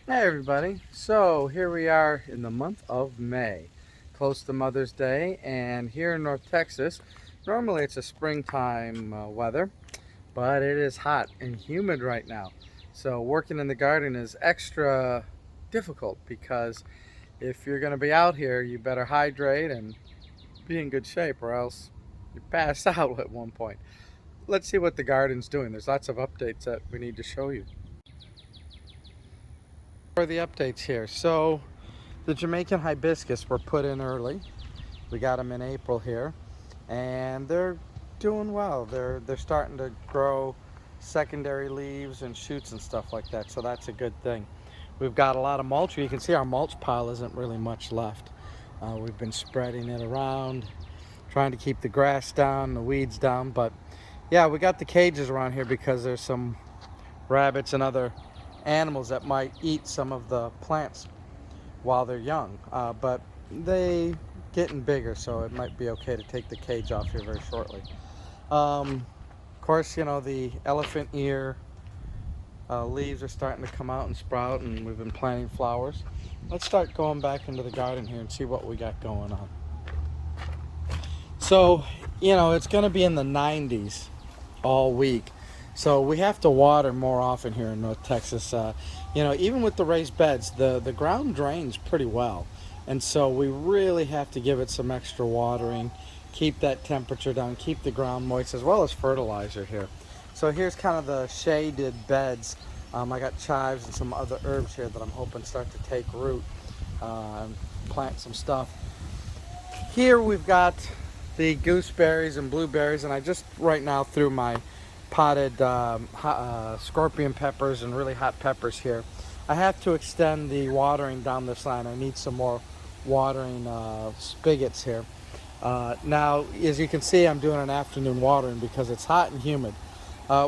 Hey everybody, so here we are in the month of May, close to Mother's Day, and here in North Texas, normally it's a springtime weather, but it is hot and humid right now. So working in the garden is extra difficult because if you're going to be out here, you better hydrate and be in good shape or else you pass out at one point. Let's see what the garden's doing. There's lots of updates that we need to show you. For the updates here, so the Jamaican Hibiscus were put in early. We got them in April here, and they're doing well. They're starting to grow secondary leaves and shoots and stuff like that, so that's a good thing. We've got a lot of mulch. You can see our mulch pile isn't really much left. We've been spreading it around, trying to keep the grass down, the weeds down, but yeah, we got the cages around here because there's some rabbits and other animals that might eat some of the plants while they're young, but they getting bigger, so it might be okay to take the cage off here very shortly. Of course, you know, the elephant ear leaves are starting to come out and sprout, and we've been planting flowers. Let's start going back into the garden here and see what we got going on. So, you know, it's going to be in the 90s all week. So we have to water more often here in North Texas. You know, even with the raised beds, the ground drains pretty well. And so we really have to give it some extra watering, keep that temperature down, keep the ground moist, as well as fertilizer here. So here's kind of the shaded beds. I got chives and some other herbs here that I'm hoping start to take root and plant some stuff. Here we've got the gooseberries and blueberries, and I just right now threw my potted scorpion peppers and really hot peppers here. I have to extend the watering down this line. I need some more watering spigots here. Now, as you can see, I'm doing an afternoon watering because it's hot and humid.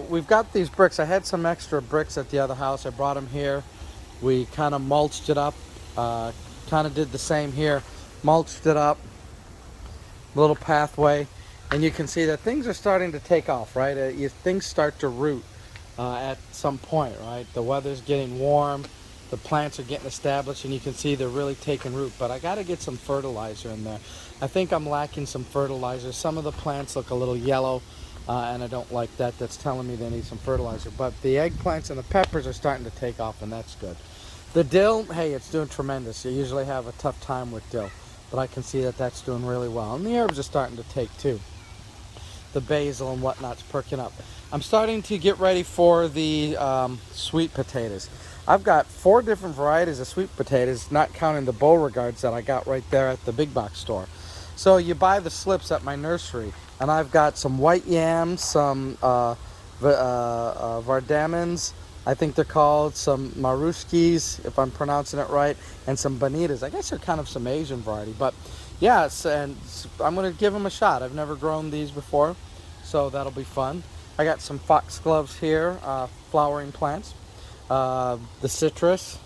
We've got these bricks. I had some extra bricks at the other house. I brought them here. We kind of mulched it up. Kind of did the same here. Mulched it up. Little pathway. And you can see that things are starting to take off, right? Things start to root at some point, right? The weather's getting warm, the plants are getting established, and you can see they're really taking root. But I got to get some fertilizer in there. I think I'm lacking some fertilizer. Some of the plants look a little yellow, and I don't like that. That's telling me they need some fertilizer. But the eggplants and the peppers are starting to take off, and that's good. The dill, hey, it's doing tremendous. You usually have a tough time with dill, but I can see that that's doing really well. And the herbs are starting to take too. The basil and whatnot's perking up. I'm starting to get ready for the sweet potatoes. I've got 4 different varieties of sweet potatoes, not counting the Beauregards that I got right there at the big box store. So you buy the slips at my nursery, and I've got some white yams, some Vardamins, I think they're called, some Marushkis, if I'm pronouncing it right, and some Bonitas. I guess they're kind of some Asian variety, but yes, and I'm going to give them a shot. I've never grown these before, so that'll be fun. I got some foxgloves here, flowering plants. The citrus.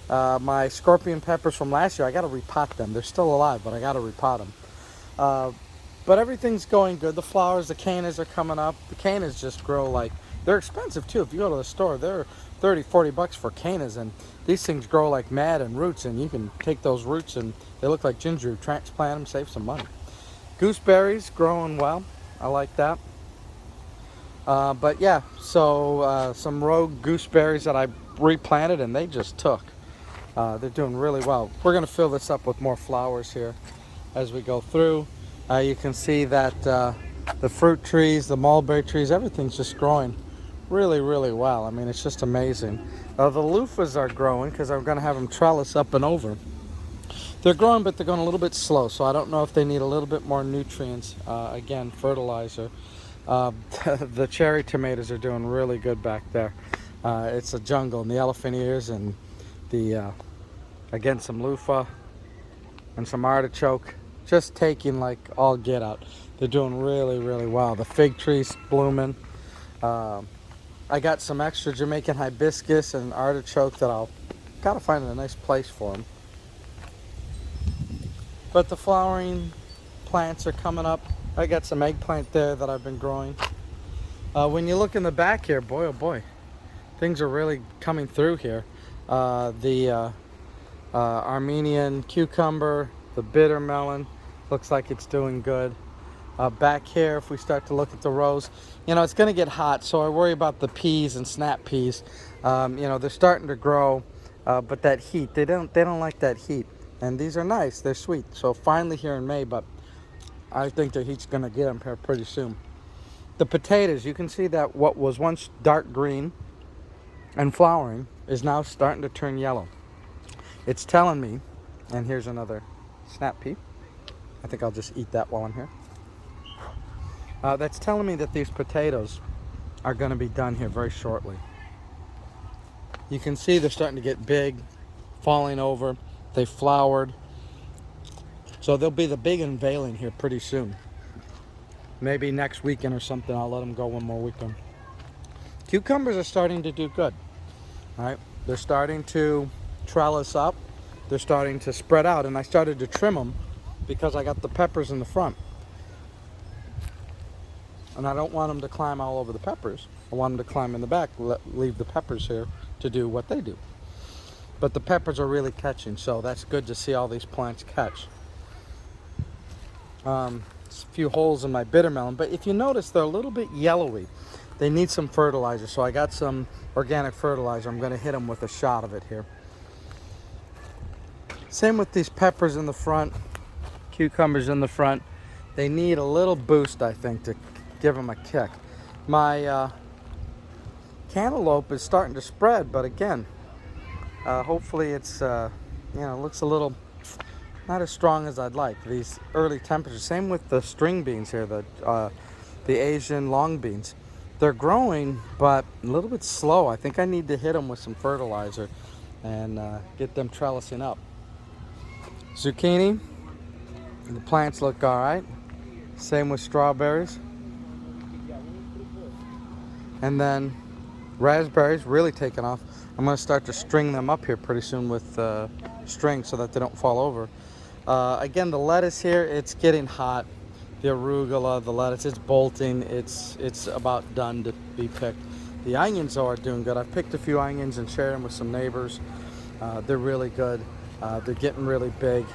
My scorpion peppers from last year, I got to repot them. They're still alive, but I got to repot them. But everything's going good. The flowers, the cannas are coming up. The cannas just grow like, they're expensive too. If you go to the store, they're 30, 40 bucks for cannas, and these things grow like mad and roots, and you can take those roots and they look like ginger root, transplant them, save some money. Gooseberries growing well. I like that. But yeah, so some rogue gooseberries that I replanted, and they just took. They're doing really well. We're going to fill this up with more flowers here as we go through. You can see that the fruit trees, the mulberry trees, everything's just growing really, really well. I mean, it's just amazing. The loofahs are growing because I'm going to have them trellis up and over. They're growing, but they're going a little bit slow, so I don't know if they need a little bit more nutrients. Again, fertilizer. The cherry tomatoes are doing really good back there. It's a jungle, and the elephant ears, and the again, some loofah and some artichoke, just taking like all get out. They're doing really, really well. The fig trees blooming. I got some extra Jamaican hibiscus and artichoke that I'll gotta find a nice place for them. But the flowering plants are coming up. I got some eggplant there that I've been growing. When you look in the back here, boy oh boy, things are really coming through here. The Armenian cucumber, the bitter melon, looks like it's doing good. Back here, if we start to look at the rows, you know, it's going to get hot, so I worry about the peas and snap peas. You know, they're starting to grow, but that heat, they don't like that heat. And these are nice, they're sweet. So finally here in May, but I think the heat's going to get them here pretty soon. The potatoes, you can see that what was once dark green and flowering is now starting to turn yellow. It's telling me, and here's another snap pea. I think I'll just eat that while I'm here. That's telling me that these potatoes are going to be done here very shortly. You can see they're starting to get big, falling over. They flowered. So they'll be the big unveiling here pretty soon. Maybe next weekend or something, I'll let them go one more weekend. Cucumbers are starting to do good. All right, they're starting to trellis up. They're starting to spread out, and I started to trim them because I got the peppers in the front. And I don't want them to climb all over the peppers. I want them to climb in the back, leave the peppers here to do what they do. But the peppers are really catching, so that's good to see all these plants catch. A few holes in my bitter melon, but if you notice, they're a little bit yellowy. They need some fertilizer, so I got some organic fertilizer. I'm going to hit them with a shot of it here. Same with these peppers in the front, cucumbers in the front. They need a little boost, I think, to give them a kick. My cantaloupe is starting to spread, but again, hopefully it's, you know, looks a little not as strong as I'd like. These early temperatures, same with the string beans here, the Asian long beans. They're growing, but a little bit slow. I think I need to hit them with some fertilizer and get them trellising up. Zucchini, the plants look all right. Same with strawberries. And then raspberries really taking off. I'm going to start to string them up here pretty soon with string so that they don't fall over. Again, the lettuce here, it's getting hot. The arugula, the lettuce, it's bolting. It's about done to be picked. The onions are doing good. I've picked a few onions and shared them with some neighbors. They're really good. They're getting really big,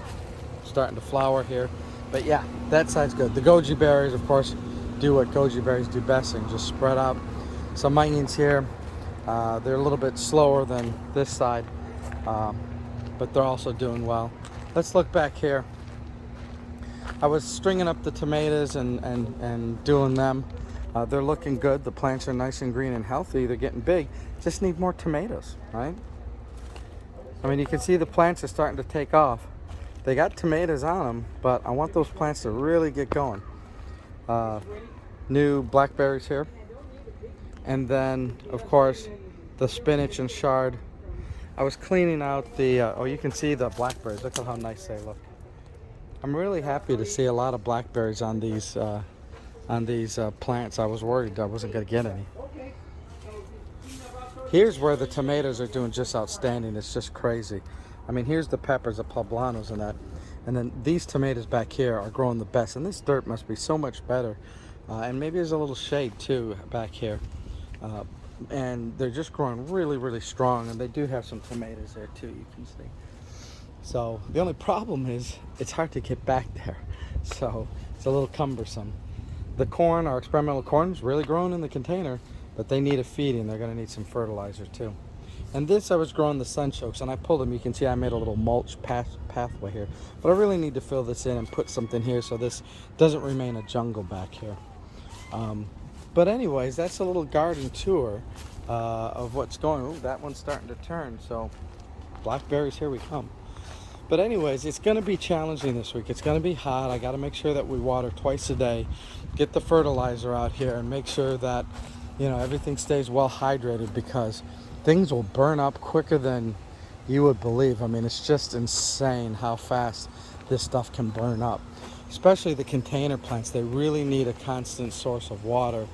starting to flower here. But yeah, that side's good. The goji berries, of course, do what goji berries do best and just spread out. Some onions here. They're a little bit slower than this side, but they're also doing well. Let's look back here. I was stringing up the tomatoes and doing them. They're looking good. The plants are nice and green and healthy. They're getting big. Just need more tomatoes, right? I mean, you can see the plants are starting to take off. They got tomatoes on them, but I want those plants to really get going. New blackberries here. And then, of course, the spinach and chard. I was cleaning out the, oh, you can see the blackberries. Look at how nice they look. I'm really happy to see a lot of blackberries on these plants. I was worried I wasn't going to get any. Here's where the tomatoes are doing just outstanding. It's just crazy. I mean, here's the peppers, the poblanos and that. And then these tomatoes back here are growing the best. And this dirt must be so much better. And maybe there's a little shade too back here. And they're just growing really, really strong. And they do have some tomatoes there too, you can see. So the only problem is it's hard to get back there. So it's a little cumbersome. The corn, our experimental corn, is really growing in the container, but they need a feeding. They're going to need some fertilizer too. And this, I was growing the sunchokes, and I pulled them. You can see I made a little mulch pathway here. But I really need to fill this in and put something here so this doesn't remain a jungle back here. But anyways, that's a little garden tour of what's going on. Ooh, that one's starting to turn, so blackberries, here we come. But anyways, it's going to be challenging this week. It's going to be hot. I got to make sure that we water twice a day, get the fertilizer out here, and make sure that, you know, everything stays well hydrated, because things will burn up quicker than you would believe. I mean, it's just insane how fast this stuff can burn up. Especially the container plants, they really need a constant source of water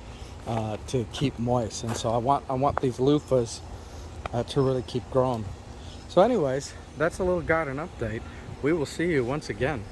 to keep moist. And so I want these loofahs to really keep growing. So anyways, that's a little garden update. We will see you once again.